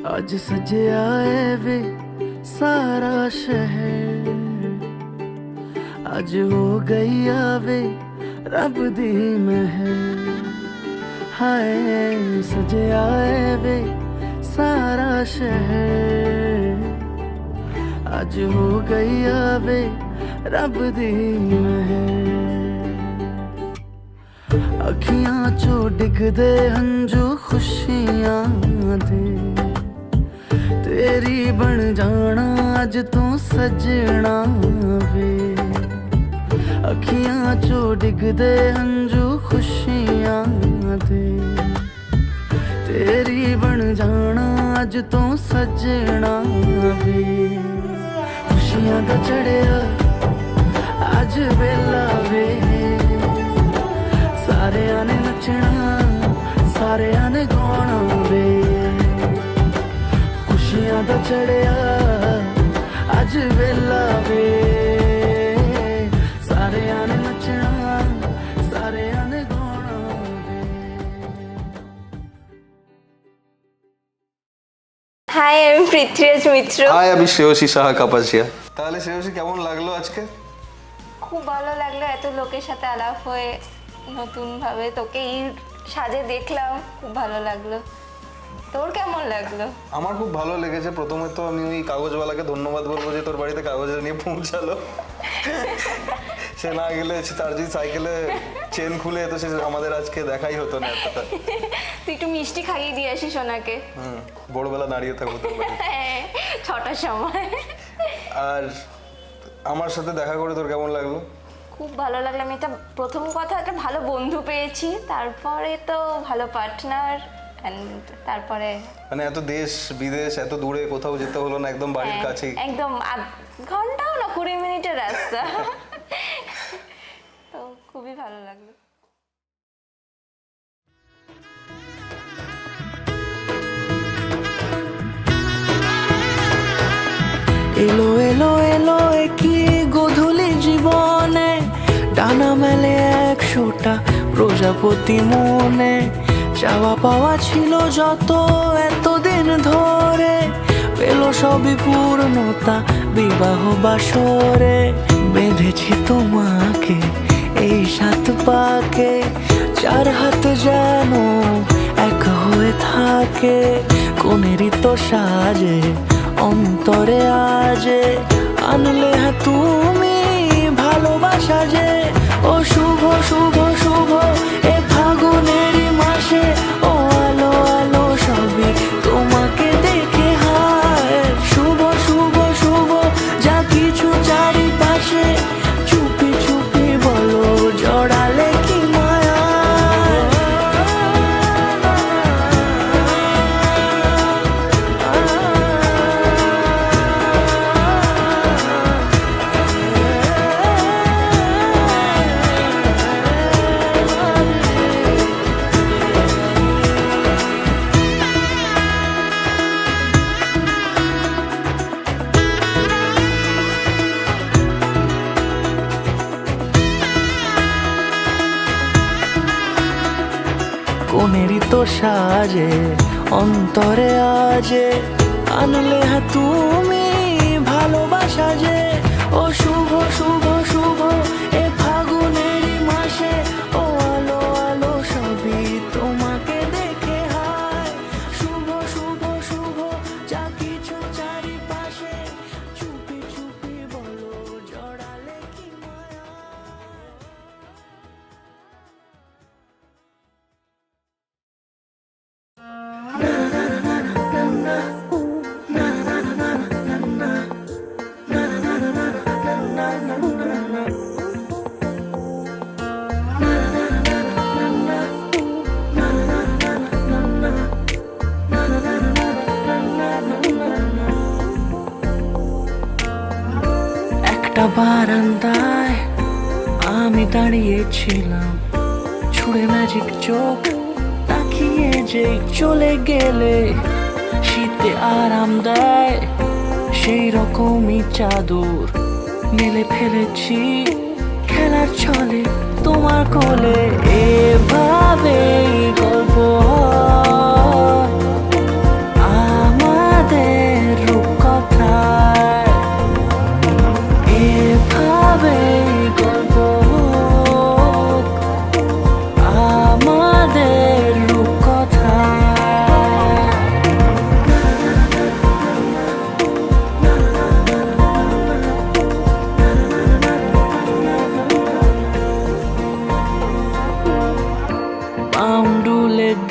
आज सजया है वे सारा शहर, आज हो गई आवे रब दी महर। हाय सजया है वे सारा शहर, आज हो गई आवे रब दी महर। अखियां चो डिगदे हंजू खुशियां दे, तेरी बन जाना अज तू सजना वे। अखियां चो डिगदे हंजू खुशियां दे, तेरी बन जाना अज तू सजना वे। खुशियां दा चढ़िया अज वेला वे, सारेयां ने नचना सारेयां ने गाना वे। खुशियां दा चढ़िया अज वेला वे, सारेयां ने नचना सारेयां ने गाना वे। হাই, আমি পৃথ্বীরাজ মিত্র। হাই, আমি শ্রেয়সী সাহা কাপাসিয়া। তাহলে শ্রেয়সী কেমন লাগলো আজকে? খুব ভালো লাগলো এত লোকের সাথে আলাপ হয়ে, নতুন ভাবে তোকে এই সাজে দেখলাম, খুব ভালো লাগলো। তোর কেমন লাগলো? আমার খুব ভালো লেগেছে। প্রথমে তো আমি ওই কাগজওয়ালাকে ধন্যবাদ বলবো যে তোর বাড়িতে কাগজ নিয়ে পৌঁছালো। সে না গেলে তার যদি সাইকেলে চেন খুলে তো সে আমাদের আজকে দেখাই হতো না এতটা। তুই একটু মিষ্টি খাইয়ে দিয়ে আসিস ওনাকে। বড়বেলা দাঁড়িয়ে থাকবো তোর বাড়িতে। 6টার সময়। আর আমার সাথে দেখা করে তোর কেমন লাগলো? খুব ভালো লাগলো। আমি একটা প্রথম কথা একটা ভালো বন্ধু পেয়েছি, তারপরে তো ভালো পার্টনার, তারপরে মানে এত দেশ বিদেশ এত দূরে কোথাও যেতে হলো না, একদম বাড়ির কাছেই, একদম ঘন্টাও না 20 মিনিটের রাস্তা। তো খুবই ভালো লাগলো। এলো এলো এলো কি গোধূলি জীবনে, ডানা মেলে 100টা প্রজাপতি মনে। চাওয়া পাওয়া ছিল যত এতদিন ধরে, পেল সবই পূর্ণতা বিবাহ বাসরে। বেঁধেছি তোমাকে এই 7 পাকে, 4 হাত যেন এক হয়ে থাকে। কোনেরই তো সাজে অন্তরে আজে, আনলে হ্যাঁ তুমি ভালোবাসা যে। ও শুভ শুভ শুভ এ ফাগুনেরই মাসে, ও আলো আলো সবই তোমাকে দেখে হায়। শুভ শুভ শুভ যা কিছু চারিপাশে, চুপি চুপি বলো জড়ালে কি মায়া। কোনেরই তো সাজে অন্তরে আজে, আনলে হ্যাঁ তুমি ভালোবাসা যে। ও শুভ শুভ শুভ এ ফাগুনেরই মাসে, ও আলো আলো সবই তোমাকে দেখে হায়। শুভ শুভ শুভ যা কিছু চারিপাশে, চুপি চুপি বলো জড়ালে কি মায়া। একটা বারান্দায় আমি দাঁড়িয়েছিলাম, ছুঁড়ে ম্যাজিক চোখ তাকিয়ে যেই চলে গেলে। শীতে আরাম দেয় সেই রকমই চাদর মেলে ফেলেছি খেলার ছলে তোমার কোলে। এভাবেই গল্প হয় আমার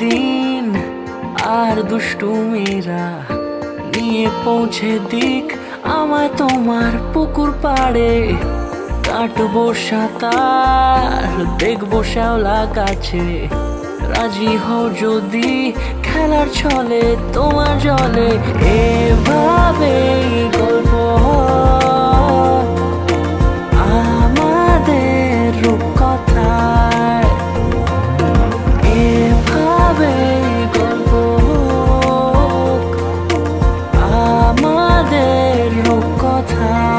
দিন আর দুষ্টু মেয়েরা নিয়ে পৌঁছে দিক আমায় তোমার পুকুর পাড়ে। কাটবো সাঁতার, দেখবো শ্যাওলা গাছে, রাজি হও যদি খেলার ছলে তোমার জলে। এভাবেই গল্প আমাদের রূপকথায়, এভাবেই গল্প আমাদের রূপকথায়।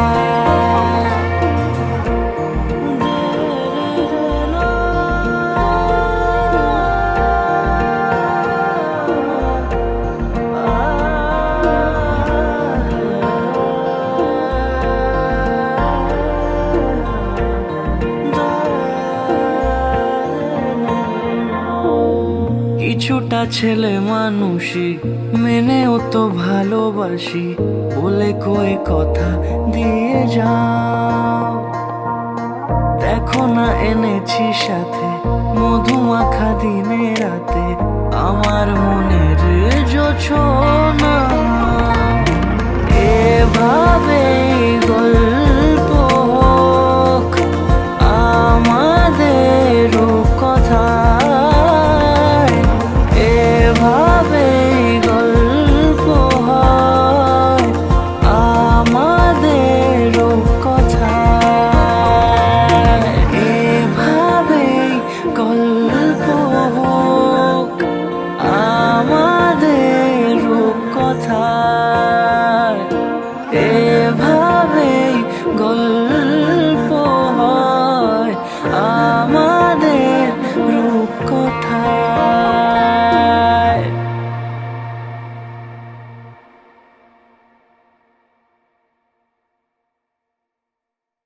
কিছুটা ছেলে মানুষই মেনেও তো ভালোবাসি, বলে কয়ে কথা দিয়ে যাও। দেখো না এনেছি সাথে মধুমাখা দিনে রাতে, আমার মনের জোছনা। এভাবেই গল্প